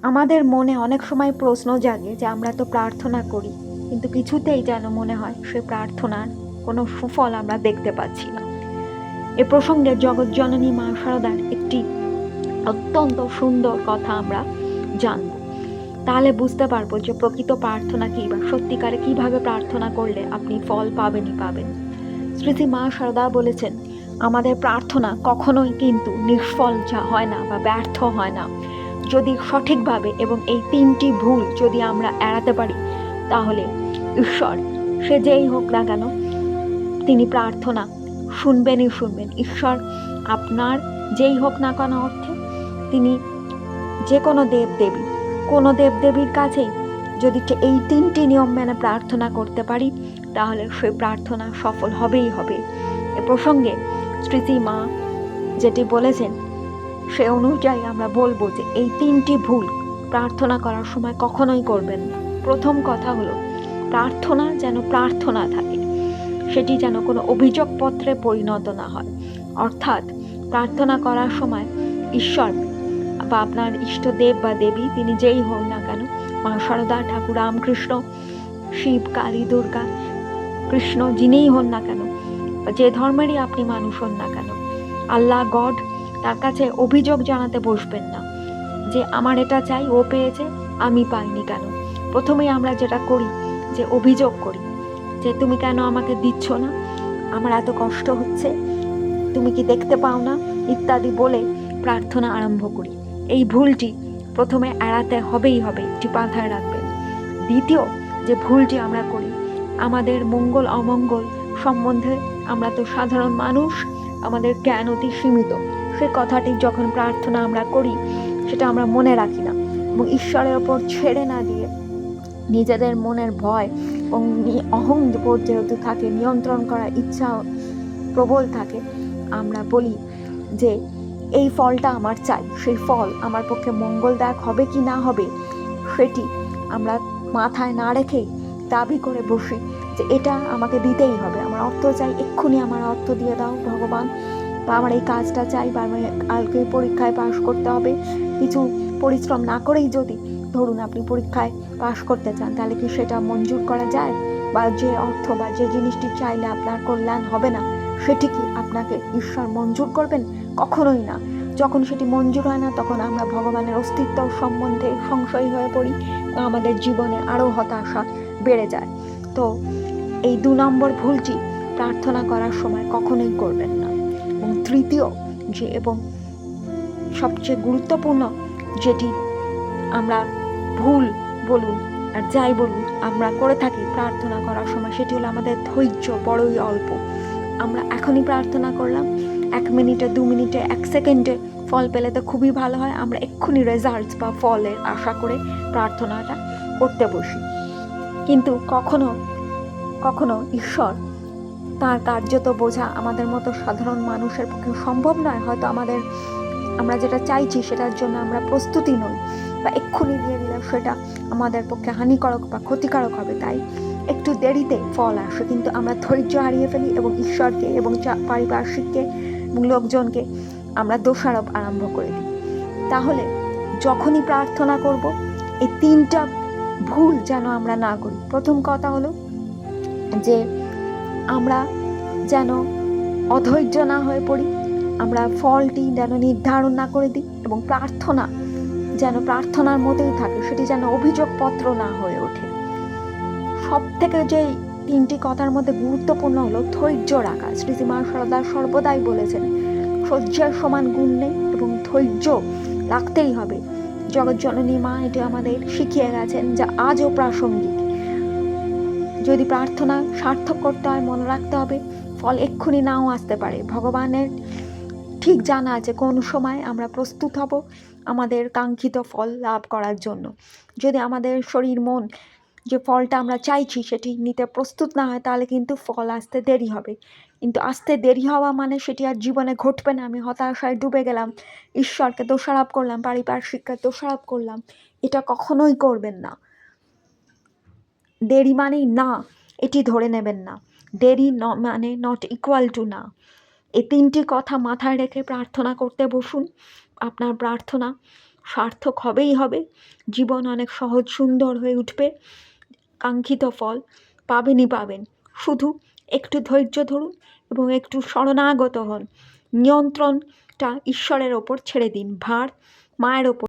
আমাদের মনে অনেক সময় প্রশ্ন জাগে যে আমরা তো প্রার্থনা করি, কিন্তু কিছুতেই যেন মনে হয় সে প্রার্থনার কোনো সুফল আমরা দেখতে পাচ্ছি না। এ প্রসঙ্গে জগৎজননী মা শারদার একটি অত্যন্ত সুন্দর কথা আমরা জানব। তাহলে বুঝতে পারবো যে প্রকৃত প্রার্থনা কি, বা সত্যিকারে কিভাবে প্রার্থনা করলে আপনি ফল পাবেনই পাবেন। শ্রী শ্রী মা শারদা বলেছেন, আমাদের প্রার্থনা কখনোই কিন্তু নিষ্ফল হয় না বা ব্যর্থ হয় না, যদি সঠিকভাবে এবং এই তিনটি ভুল যদি আমরা এড়াতে পারি, তাহলে ঈশ্বর সে যেই হোক না কেন তিনি প্রার্থনা শুনবেনই শুনবেন। ঈশ্বর আপনার যেই হোক না কেন অর্থে তিনি যে কোনো দেবদেবীর কাছেই যদি এই তিনটি নিয়ম মেনে প্রার্থনা করতে পারি, তাহলে সেই প্রার্থনা সফল হবেই হবে। এ প্রসঙ্গে শ্রী মা যেটি বলেছেন সে অনুযায়ী আমরা বলবো যে এই তিনটি ভুল প্রার্থনা করার সময় কখনোই করবেন না। প্রথম কথা হলো, প্রার্থনা যেন প্রার্থনা থাকে, সেটি যেন কোনো অভিযোগপত্রে পরিণত না হয়। অর্থাৎ প্রার্থনা করার সময় ঈশ্বর বা আপনার ইষ্টদেব বা দেবী তিনি যেই হন না কেন, মা শারদা, ঠাকুর রামকৃষ্ণ, শিব, কালী, দুর্গা, কৃষ্ণ, যিনিই হন না কেন, যে ধর্মেরই আপনি মানুষ হন না কেন, আল্লাহ গড, তার কাছে অভিযোগ জানাতে বসবেন না যে আমার এটা চাই, ও পেয়েছে, আমি পাইনি কেন। প্রথমেই আমরা যেটা করি যে অভিযোগ করি যে তুমি কেন আমাকে দিচ্ছ না, আমার এত কষ্ট হচ্ছে, তুমি কি দেখতে পাও না, ইত্যাদি বলে প্রার্থনা আরম্ভ করি। এই ভুলটি প্রথমে এড়াতে হবেই হবে, এটি মাথায় রাখবেন। দ্বিতীয় যে ভুলটি আমরা করি, আমাদের মঙ্গল অমঙ্গল সম্বন্ধে আমরা তো সাধারণ মানুষ, আমাদের জ্ঞান অতি সীমিত, সে কথাটি যখন প্রার্থনা আমরা করি সেটা আমরা মনে রাখি না, এবং ঈশ্বরের ওপর ছেড়ে না দিয়ে নিজেদের মনের ভয় এবং অহং যেহেতু থাকে, নিয়ন্ত্রণ করার ইচ্ছা প্রবল থাকে, আমরা বলি যে এই ফলটা আমার চাই, সেই ফল আমার পক্ষে মঙ্গলদায়ক হবে কি না হবে সেটি আমরা মাথায় না রেখে দাবি করে বসি যে এটা আমাকে দিতেই হবে, আমার অর্থ চাই, এক্ষুনি আমার অর্থ দিয়ে দাও ভগবান, বা আমার এই কাজটা চাই, বা আমি কালকে পরীক্ষায় পাশ করতে হবে। কিছু পরিশ্রম না করেই যদি ধরুন আপনি পরীক্ষায় পাশ করতে চান, তাহলে কি সেটা মঞ্জুর করা যায়? বা যে অর্থ বা যে জিনিসটি চাইলে আপনার কল্যাণ হবে না, সেটি কি আপনাকে ঈশ্বর মঞ্জুর করবেন? কখনোই না। যখন সেটি মঞ্জুর হয় না, তখন আমরা ভগবানের অস্তিত্ব সম্বন্ধে সংশয় হয়ে পড়ি, আমাদের জীবনে আরও হতাশা বেড়ে যায়। তো এই 2 নম্বর ভুলটি প্রার্থনা করার সময় কখনোই করবেন না। এবং তৃতীয় যে এবং সবচেয়ে গুরুত্বপূর্ণ যেটি আমরা ভুল বলুন আর যাই বলুন আমরা করে থাকি প্রার্থনা করার সময়, সেটি হলো আমাদের ধৈর্য বড়ই অল্প। আমরা এখনই প্রার্থনা করলাম, 1 মিনিটে, 2 মিনিটে, 1 সেকেন্ডে ফল পেলে তো খুবই ভালো হয়, আমরা এক্ষুনি রেজাল্টস বা ফলের আশা করে প্রার্থনাটা করতে বসি। কিন্তু কখনো কখনো ঈশ্বর তার কার্য তো বোঝা আমাদের মতো সাধারণ মানুষের পক্ষে সম্ভব নয়। হয়তো আমরা যেটা চাইছি সেটার জন্য আমরা প্রস্তুতি নই, বা এক্ষুনি দিয়ে দিলে সেটা আমাদের পক্ষে হানিকারক বা ক্ষতিকারক হবে, তাই একটু দেরিতে ফল আসে। কিন্তু আমরা ধৈর্য হারিয়ে ফেলি এবং ঈশ্বরকে এবং পারিপার্শ্বিককে এবং লোকজনকে আমরা দোষারোপ আরম্ভ করে দিই। তাহলে যখনই প্রার্থনা করব এই 3টা ভুল যেন আমরা না করি। প্রথম কথা হলো যে আমরা যেন অধৈর্য না হয়ে পড়ি, আমরা ফলটি যেন নির্ধারণ না করে দিই, এবং প্রার্থনা যেন প্রার্থনার মতোই থাকে, সেটি যেন অভিযোগপত্র না হয়ে ওঠে। সব থেকে যে 3টি কথার মধ্যে গুরুত্বপূর্ণ হলো ধৈর্য রাখা। শ্রী মা শারদা সর্বদাই বলেছেন সহ্যের সমান গুণ নেই, এবং ধৈর্য রাখতেই হবে। জগৎজননী মা এটি আমাদের শিখিয়ে গেছেন, যা আজও প্রাসঙ্গিক। যদি প্রার্থনা সার্থক করতে হয়, মনে রাখতে হবে ফল এক্ষুনি নাও আসতে পারে। ভগবানের ঠিক জানা আছে কোন সময় আমরা প্রস্তুত হব আমাদের কাঙ্ক্ষিত ফল লাভ করার জন্য। যদি আমাদের শরীর মন যে ফলটা আমরা চাইছি সেটি নিতে প্রস্তুত না হয়, তাহলে কিন্তু ফল আসতে দেরি হবে। কিন্তু আসতে দেরি হওয়া মানে সেটি আর জীবনে ঘটবে না, আমি হতাশায় ডুবে গেলাম, ঈশ্বরকে দোষারোপ করলাম, পারিপার্শ্বিককে দোষারোপ করলাম, এটা কখনোই করবেন না। দেরি মানেই না, এটি ধরে নেবেন না। দেরি মানে নট ইকুয়াল টু না। এই 3টি কথা মাথায় রেখে প্রার্থনা করতে বসুন। আপনার প্রার্থনা সার্থক হবেই হবে, জীবন অনেক সহজ সুন্দর হয়ে উঠবে, কাঙ্ক্ষিত ফল পাবেন। শুধু একটু ধৈর্য ধরুন এবং একটু শরণাগত হন। নিয়ন্ত্রণটা ঈশ্বরের ওপর ছেড়ে দিন, ভার মায়ের ওপর